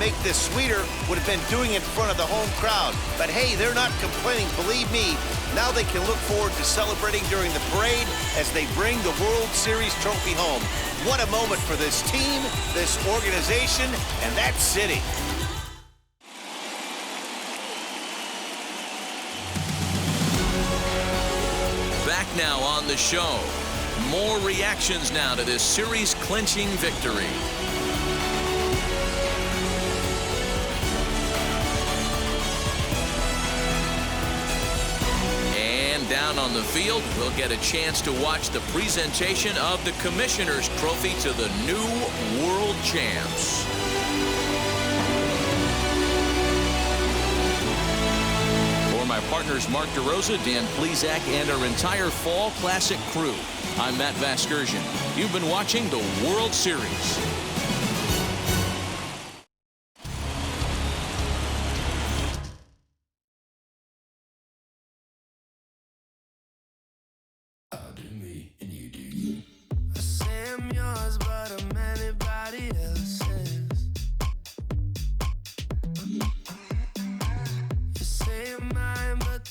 make this sweeter would have been doing it in front of the home crowd. But hey, they're not complaining, believe me. Now they can look forward to celebrating during the parade as they bring the World Series trophy home. What a moment for this team, this organization, and that city. Back now on the show. More reactions now to this series-clinching victory. And down on the field, we'll get a chance to watch the presentation of the Commissioner's Trophy to the new World Champs. My partners Mark DeRosa, Dan Plesac, and our entire Fall Classic crew. I'm Matt Vasgersian. You've been watching the World Series. I'll do me and you do you. I say I'm yours, but I'm anybody else's.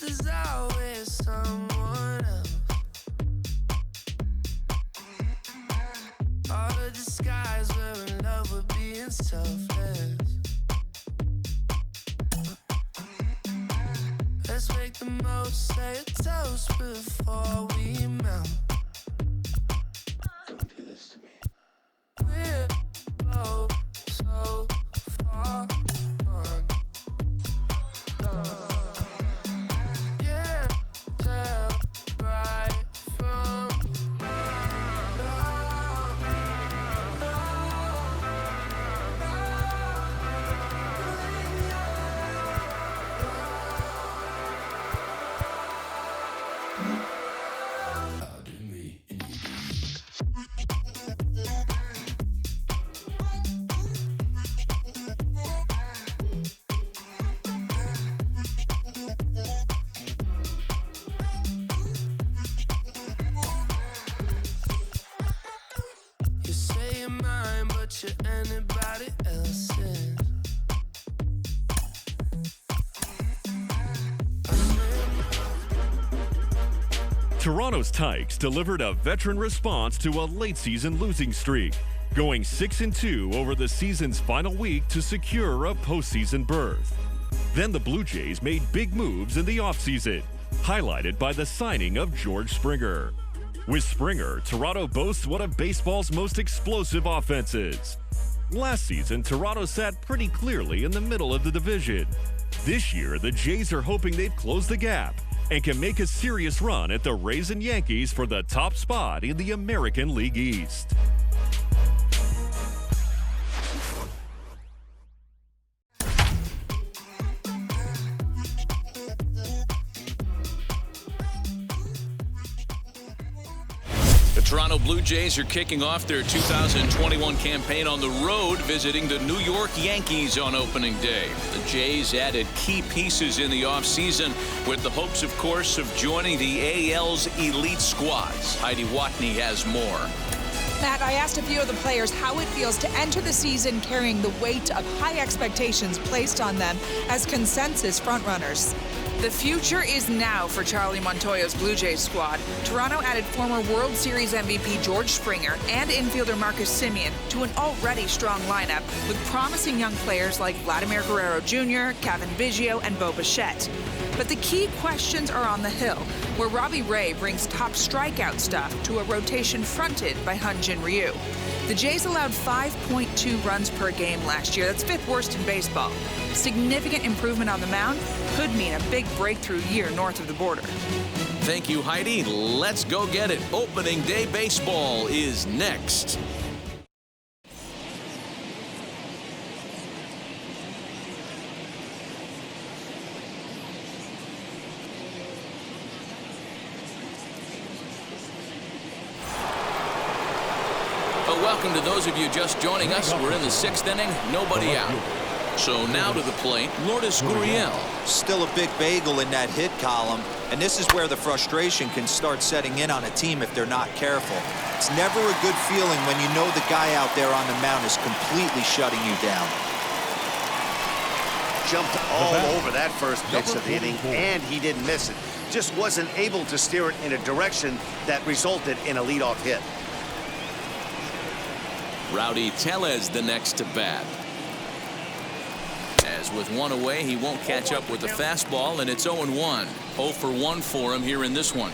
There's always someone else. All the disguise, we're in love with being selfless. Let's make the most, say a toast before we melt. Don't do this to me. We're both so far gone. Anybody else's. Toronto's Tykes delivered a veteran response to a late-season losing streak, going 6-2 over the season's final week to secure a postseason berth. Then the Blue Jays made big moves in the offseason, highlighted by the signing of George Springer. With Springer, Toronto boasts one of baseball's most explosive offenses. Last season, Toronto sat pretty clearly in the middle of the division. This year, the Jays are hoping they've closed the gap and can make a serious run at the Rays and Yankees for the top spot in the American League East. Toronto Blue Jays are kicking off their 2021 campaign on the road, visiting the New York Yankees on opening day. The Jays added key pieces in the offseason with the hopes, of course, of joining the AL's elite squads. Heidi Watney has more. Matt, I asked a few of the players how it feels to enter the season carrying the weight of high expectations placed on them as consensus frontrunners. The future is now for Charlie Montoyo's Blue Jays squad. Toronto added former World Series MVP George Springer and infielder Marcus Semien to an already strong lineup with promising young players like Vladimir Guerrero Jr., Kevin Biggio, and Bo Bichette. But the key questions are on the hill, where Robbie Ray brings top strikeout stuff to a rotation fronted by Hyun-Jin Ryu. The Jays allowed 5.2 runs per game last year. That's fifth worst in baseball. Significant improvement on the mound could mean a big breakthrough year north of the border. Thank you, Heidi. Let's go get it. Opening day baseball is next. Welcome to those of you just joining us. We're in the sixth inning, nobody out. So now to the plate, Lourdes Gurriel. Still a big bagel in that hit column, and this is where the frustration can start setting in on a team if they're not careful. It's never a good feeling when you know the guy out there on the mound is completely shutting you down. jumped all over that first pitch of the inning, and he didn't miss it. Just wasn't able to steer it in a direction that resulted in a leadoff hit. Rowdy Tellez the next to bat. As with one away, he won't catch up with the fastball, and it's 0-1. 0 for 1 for him here in this one.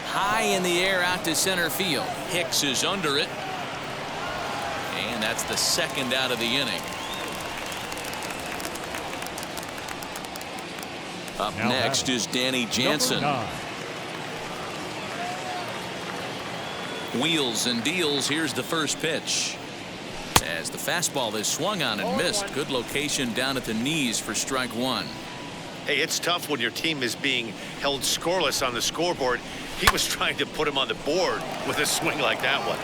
High in the air out to center field. Hicks is under it. And that's the second out of the inning. Up next is Danny Jansen. Wheels and deals. Here's the first pitch. As the fastball is swung on and missed. Good location down at the knees for strike one. Hey, it's tough when your team is being held scoreless on the scoreboard. He was trying to put him on the board with a swing like that one.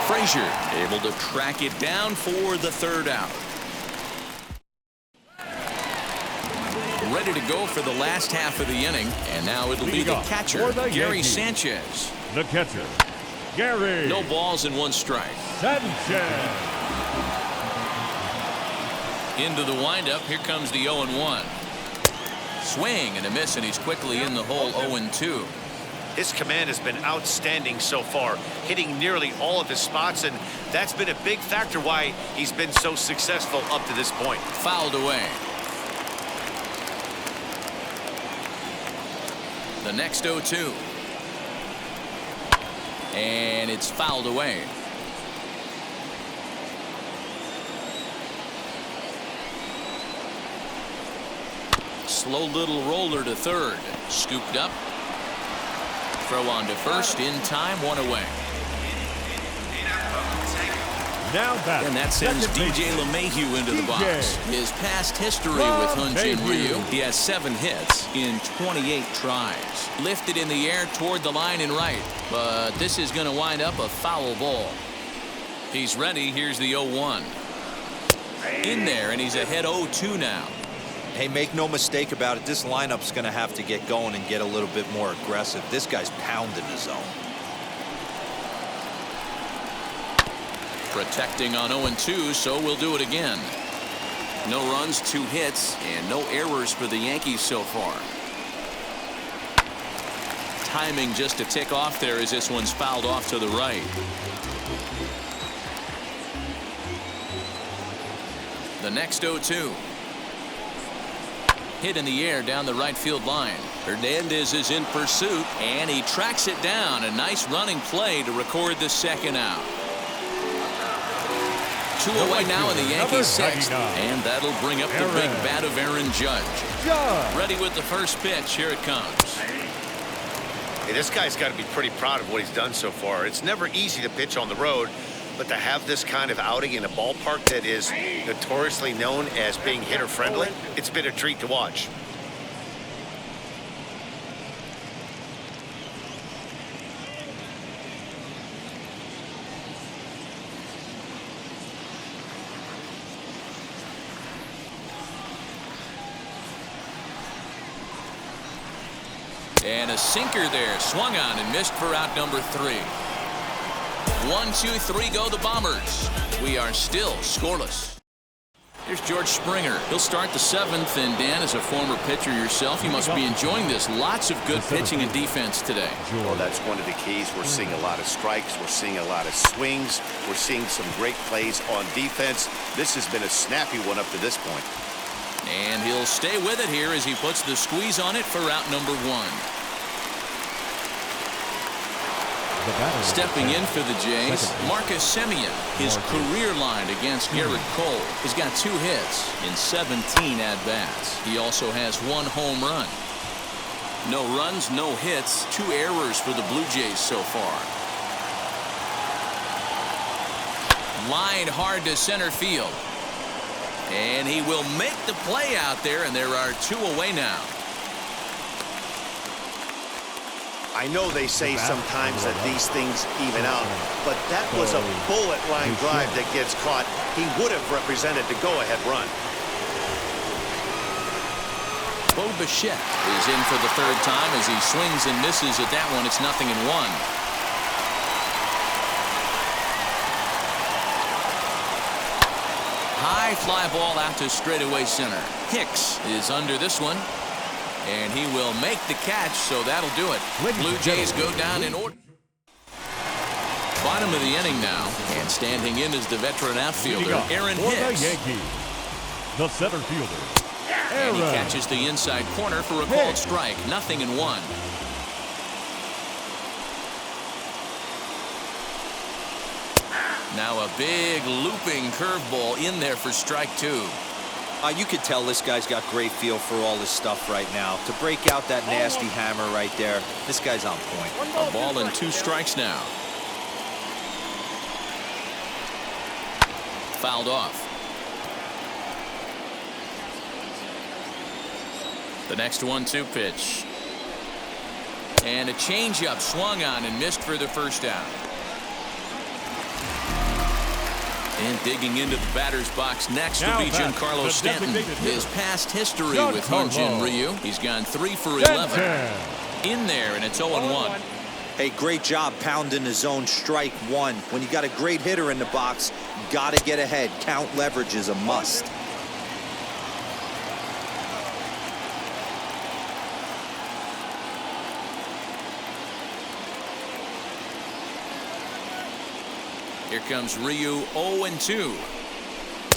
Frazier able to track it down for the third out. Ready to go for the last half of the inning, and now it'll be the catcher, Gary Sanchez. The catcher, Gary. No balls and 1 strike. Sanchez. Into the windup. Here comes the 0-1. Swing and a miss, and he's quickly in the hole. 0-2. His command has been outstanding so far, hitting nearly all of his spots, and that's been a big factor why he's been so successful up to this point. Fouled away. The next 0-2. And it's fouled away. Slow little roller to third. Scooped up. Throw on to first in time. 1 away. Now back. And that sends DJ LeMahieu into the box. His past history with Hyun-Jin Ryu. He has 7 hits in 28 tries. Lifted in the air toward the line and right. But this is going to wind up a foul ball. He's ready. Here's the 0-1. In there, and he's ahead 0-2 now. Hey, make no mistake about it. This lineup's going to have to get going and get a little bit more aggressive. This guy's pounding the zone. Protecting on 0-2, so we'll do it again. No runs, 2 hits, and no errors for the Yankees so far. Timing just a tick off there as this one's fouled off to the right. The next 0-2. Hit in the air down the right field line. Hernandez is in pursuit, and he tracks it down. A nice running play to record the second out. 2 away now in the Yankees' 6th, and that'll bring up the big bat of Aaron Judge. Ready with the first pitch. Here it comes. Hey, this guy's got to be pretty proud of what he's done so far. It's never easy to pitch on the road, but to have this kind of outing in a ballpark that is notoriously known as being hitter-friendly, it's been a treat to watch. And a sinker there, swung on and missed for out number 3. 1, 2, 3 go the Bombers. We are still scoreless. Here's George Springer. He'll start the 7th, and Dan, as a former pitcher yourself, you must be enjoying this. Lots of good pitching and defense today. Well, that's one of the keys. We're seeing a lot of strikes. We're seeing a lot of swings. We're seeing some great plays on defense. This has been a snappy one up to this point. And he'll stay with it here as he puts the squeeze on it for out number 1. Stepping in for the Jays, Marcus Semien. His career line against Garrett Cole. He's got 2 hits in 17 at-bats. He also has 1 home run. No runs, no hits, 2 errors for the Blue Jays so far. Lined hard to center field. And he will make the play out there, and there are 2 away now. I know they say sometimes that these things even out, but that was a bullet line drive that gets caught. He would have represented the go-ahead run. Bo Bichette is in for the 3rd time as he swings and misses at that one. It's 0-1. high fly ball out to straightaway center. Hicks is under this one, and he will make the catch, so that'll do it. Blue Jays go down in order. Bottom of the inning now, and standing in is the veteran outfielder, Aaron Hicks. The center fielder, And he catches the inside corner for a called strike. 0-1. Now a big looping curveball in there for strike 2. You could tell this guy's got great feel for all this stuff right now. To break out that nasty hammer right there, this guy's on point. A ball and 2 strikes now. Fouled off. The next 1-2 pitch. And a changeup swung on and missed for the first down. And digging into the batter's box next will be Giancarlo Stanton. His past history with Hyun-Jin Ryu. He's gone 3 for 11. In there, and it's 0-1. Hey, great job pounding the zone strike 1. When you got a great hitter in the box, got to get ahead. Count leverage is a must. Here comes Ryu, 0-2.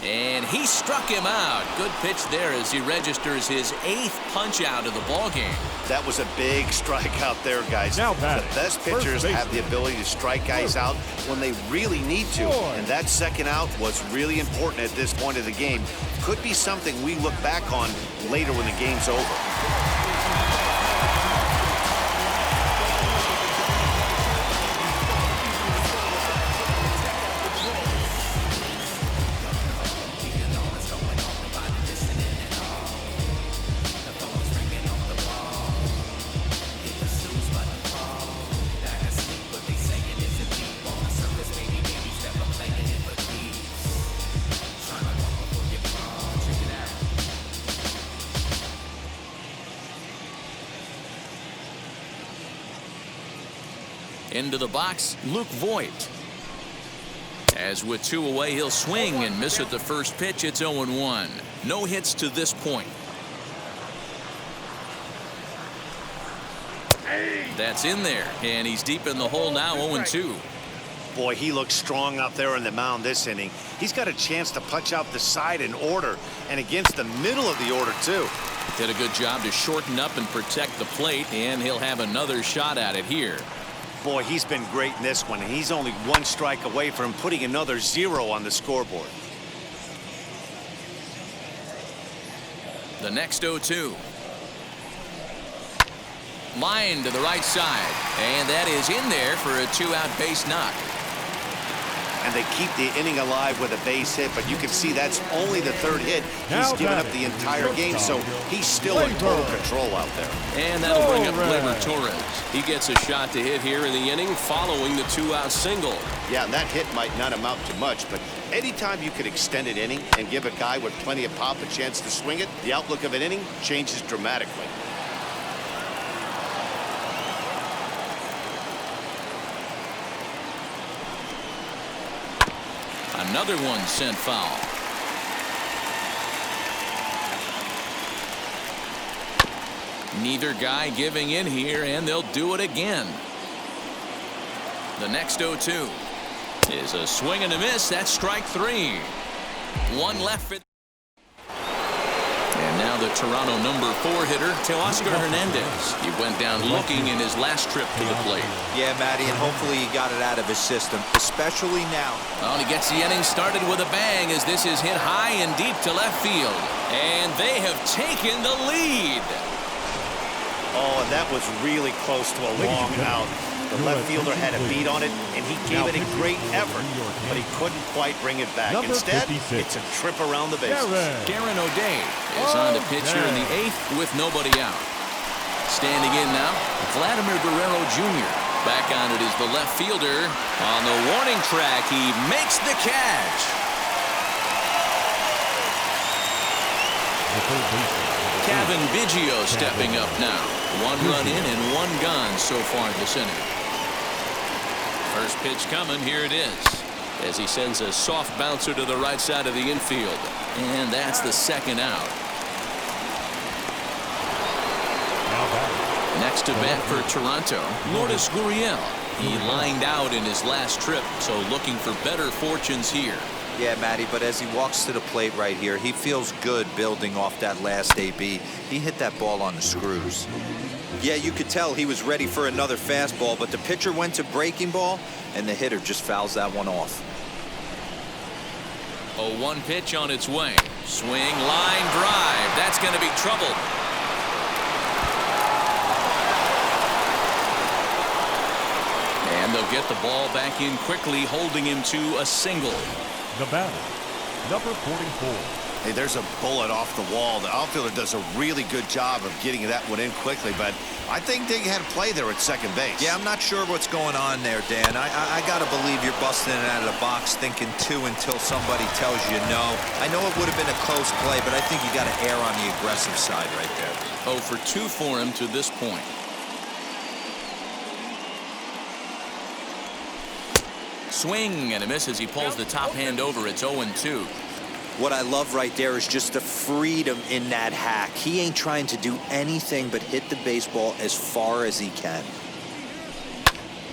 And he struck him out. Good pitch there as he registers his 8th punch out of the ball game. That was a big strike out there, guys. Now the batting, best pitchers have the ability to strike guys out when they really need to. And that second out was really important at this point of the game. Could be something we look back on later when the game's over. Into the box, Luke Voigt. As with 2 away, he'll swing and miss at the first pitch. It's 0-1. No hits to this point. That's in there, and he's deep in the hole now, 0-2. Boy, he looks strong out there on the mound this inning. He's got a chance to punch out the side in order, and against the middle of the order, too. Did a good job to shorten up and protect the plate, and he'll have another shot at it here. Boy, he's been great in this one, and he's only 1 strike away from putting another 0 on the scoreboard. The next 0-2. Line to the right side, and that is in there for a 2-out base knock. And they keep the inning alive with a base hit, but you can see that's only the 3rd hit. He's given up the entire game, so he's still in total control out there. And that'll bring up Gleyber Torres. He gets a shot to hit here in the inning following the 2-out single. Yeah, and that hit might not amount to much, but anytime you can extend an inning and give a guy with plenty of pop a chance to swing it, the outlook of an inning changes dramatically. Another one sent foul. Neither guy giving in here, and they'll do it again. The next 0-2 is a swing and a miss. That's strike 3. 1 left for. And now the Toronto number 4 hitter, Teoscar Hernandez. He went down looking in his last trip to the plate. Yeah, Matty, and hopefully he got it out of his system, especially now. Well, he gets the inning started with a bang as this is hit high and deep to left field. And they have taken the lead. Oh, and that was really close to a long out. The left fielder had a beat on it, and he gave it a great effort, but he couldn't quite bring it back. Instead, it's a trip around the bases. Garen O'Day is on the pitch here in the 8th with nobody out. Standing in now, Vladimir Guerrero Jr. Back on it is the left fielder. On the warning track, he makes the catch. Kevin Biggio stepping up now. 1 run in and 1 gone so far this inning. First pitch coming. Here it is. as he sends a soft bouncer to the right side of the infield. And that's the second out. Next to bat for Toronto, Lourdes Gurriel. He lined out in his last trip, so looking for better fortunes here. Yeah, Matty, but as he walks to the plate right here, he feels good building off that last AB. He hit that ball on the screws. Yeah, you could tell he was ready for another fastball, but the pitcher went to breaking ball, and the hitter just fouls that one off. A 1 pitch on its way. Swing, line drive. That's going to be trouble. And they'll get the ball back in quickly, holding him to a single. The batter, number 44. Hey, there's a bullet off the wall. The outfielder does a really good job of getting that one in quickly, but I think they had a play there at second base. Yeah, I'm not sure what's going on there, Dan. I got to believe you're busting it out of the box thinking 2 until somebody tells you no. I know it would have been a close play, but I think you got to err on the aggressive side right there. 0 for 2 for him to this point. Swing and a miss as he pulls the top hand over. It's 0-2. What I love right there is just the freedom in that hack. He ain't trying to do anything but hit the baseball as far as he can.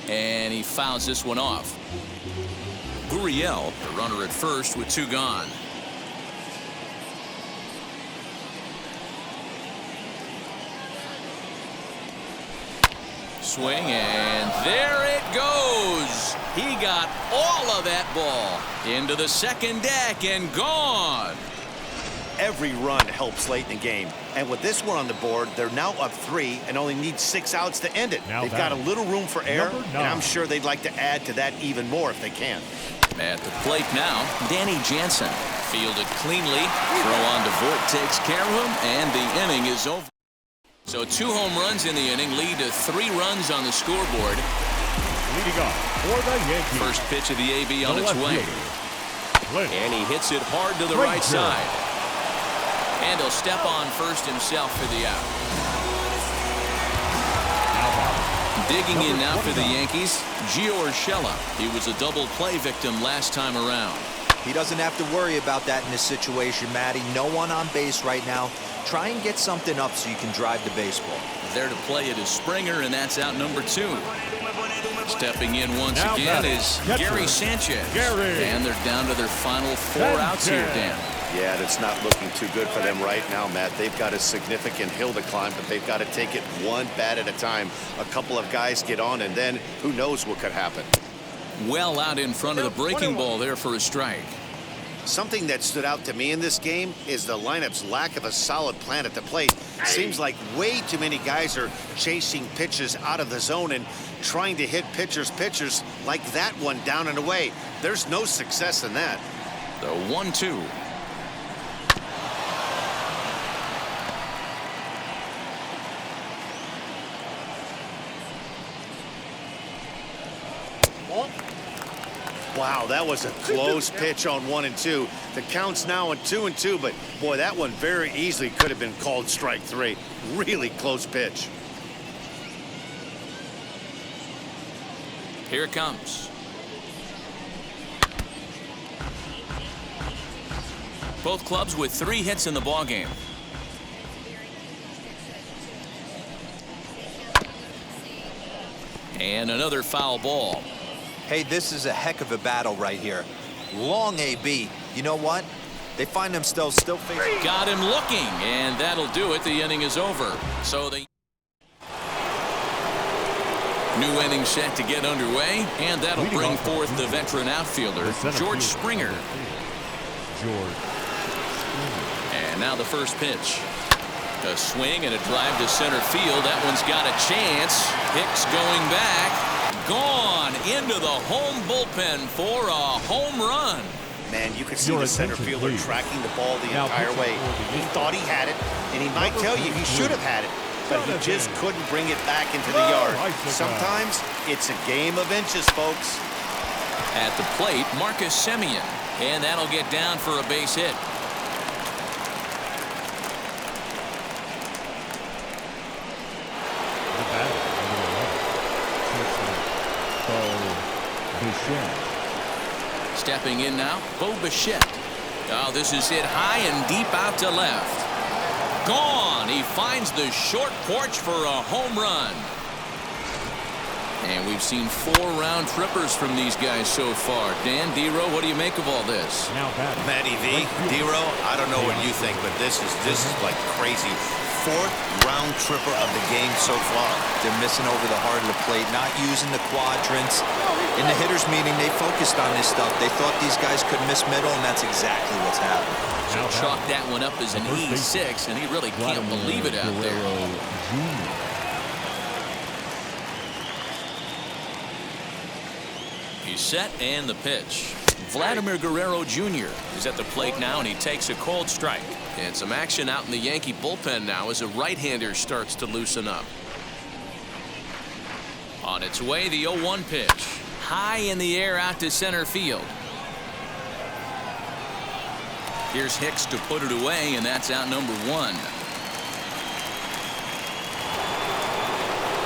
And he fouls this one off. Gurriel, the runner at first with 2 gone. Swing, and there it goes. He got all of that ball into the second deck and gone. Every run helps late in the game, and with this one on the board, they're now up 3 and only need 6 outs to end it. They've got a little room for error, and I'm sure they'd like to add to that even more if they can. At the plate now, Danny Jansen. Fielded cleanly. Throw on to Voigt takes care of him, and the inning is over. So 2 home runs in the inning lead to 3 runs on the scoreboard. Leading off for the Yankees. First pitch of the AB on its way. And he hits it hard to the right side. And he'll step on first himself for the out. Digging in now for the Yankees, Gio Urshela. He was a double play victim last time around. He doesn't have to worry about that in this situation, Matty. No one on base right now. Try and get something up so you can drive the baseball. There to play it is Springer, and that's out number 2. Stepping in once again is Gary Sanchez. And they're down to their final 4 outs here, Dan. Yeah, that's not looking too good for them right now, Matt. They've got a significant hill to climb, but they've got to take it one bat at a time. A couple of guys get on, and then who knows what could happen. Well out in front of the breaking ball there for a strike. Something that stood out to me in this game is the lineup's lack of a solid plan at the plate. Seems like way too many guys are chasing pitches out of the zone and trying to hit pitchers like that one down and away. There's no success in that. The 1-2. Wow, that was a close pitch on 1 and 2. The count's now on 2 and 2, but boy, that one very easily could have been called strike 3. Really close pitch. Here it comes. Both clubs with 3 hits in the ballgame. And another foul ball. Hey, this is a heck of a battle right here. Long AB. You know what? They find themselves still facing. Got him looking, and that'll do it. The inning is over. So the new inning set to get underway, and that'll bring forth the veteran outfielder, George Springer. And now the first pitch. A swing and a drive to center field. That one's got a chance. Hicks going back. Gone into the home bullpen for a home run. Man, you could see the center fielder tracking the ball the entire way. He thought he had it, and he might tell you he should have had it, but he just couldn't bring it back into the yard. Sometimes it's a game of inches, folks. At the plate, Marcus Semien, and that'll get down for a base hit. Stepping in now, Bo Bichette. Oh, this is hit high and deep out to left. Gone. He finds the short porch for a home run. And we've seen 4 round trippers from these guys so far. Dan, D-Row, what do you make of all this? Matty V, D-Row, I don't know what you think, but this is like crazy. 4th round tripper of the game so far. They're missing over the heart of the plate, not using the quadrants. In the hitters meeting, they focused on this stuff. They thought these guys could miss middle, and that's exactly what's happening. So chalk that one up as an E6, and he really can't believe it out there. He's set, and the pitch. Vladimir Guerrero Jr. is at the plate now, and he takes a cold strike. And some action out in the Yankee bullpen now as a right-hander starts to loosen up. On its way, the 0-1 pitch. High in the air out to center field. Here's Hicks to put it away, and that's out number 1.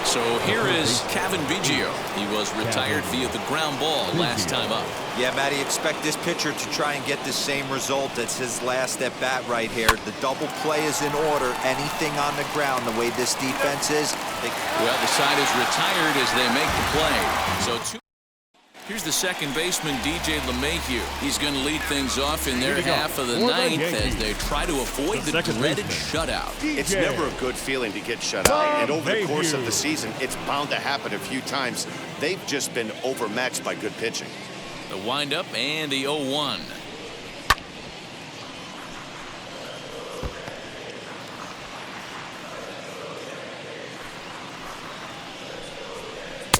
So here is Kevin Biggio. He was retired via the ground ball last time up. Yeah, Matty, expect this pitcher to try and get the same result. That's his last at bat right here. The double play is in order. Anything on the ground, the way this defense is. Well, the side is retired as they make the play. So here's the second baseman, DJ LeMahieu. He's going to lead things off in their half of the ninth as they try to avoid the dreaded shutout. It's never a good feeling to get shut out, and over the course of the season, it's bound to happen a few times. They've just been overmatched by good pitching. The windup and the 0-1.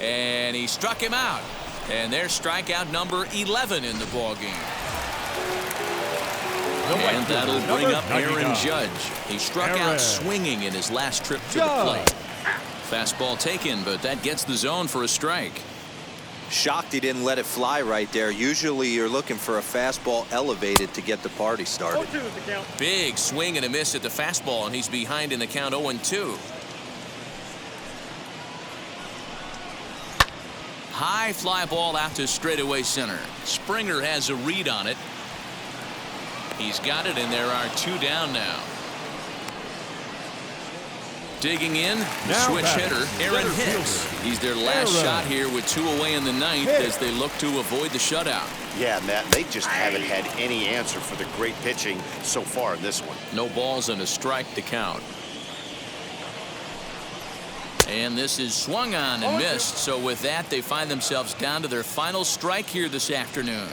And he struck him out. And there's strikeout number 11 in the ballgame. And that'll bring up Aaron Judge. He struck out swinging in his last trip to the plate. Fastball taken, but that gets the zone for a strike. Shocked he didn't let it fly right there. Usually you're looking for a fastball elevated to get the party started. Big swing and a miss at the fastball, and he's behind in the count 0-2. High fly ball out to straightaway center. Springer has a read on it. He's got it, and there are 2 down now. Digging in, the switch hitter, Aaron Hicks. He's their last shot here with 2 away in the ninth as they look to avoid the shutout. Yeah, Matt, they just haven't had any answer for the great pitching so far in this one. No balls and a strike to count. And this is swung on and missed. So with that, they find themselves down to their final strike here this afternoon.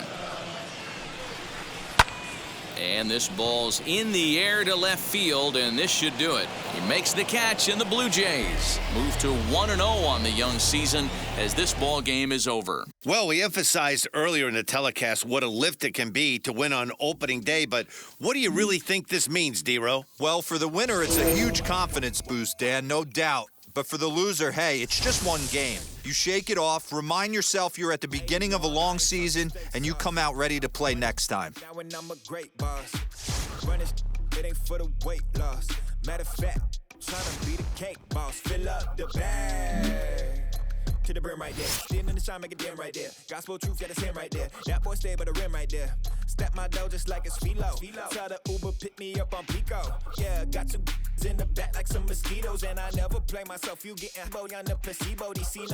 And this ball's in the air to left field, and this should do it. He makes the catch, and the Blue Jays move to 1-0 on the young season as this ball game is over. Well, we emphasized earlier in the telecast what a lift it can be to win on opening day, but what do you really think this means, D-Row? Well, for the winner, it's a huge confidence boost, Dan, no doubt. But for the loser, hey, it's just one game. You shake it off, remind yourself you're at the beginning of a long season, and you come out ready to play next time. Now when I'm a great boss, running it ain't for the weight loss. Matter of fact, trying to be the cake boss. Fill up the bag to the brim right there. Then in the shine, make it dim right there. Gospel truth, yeah, that's him right there. That boy stay by the rim right there. Step my dough just like it's philo. Tell the Uber pick me up on Pico. Yeah, got 2 in the back like some mosquitoes, and I never play myself. You getting boy on the placebo. DC no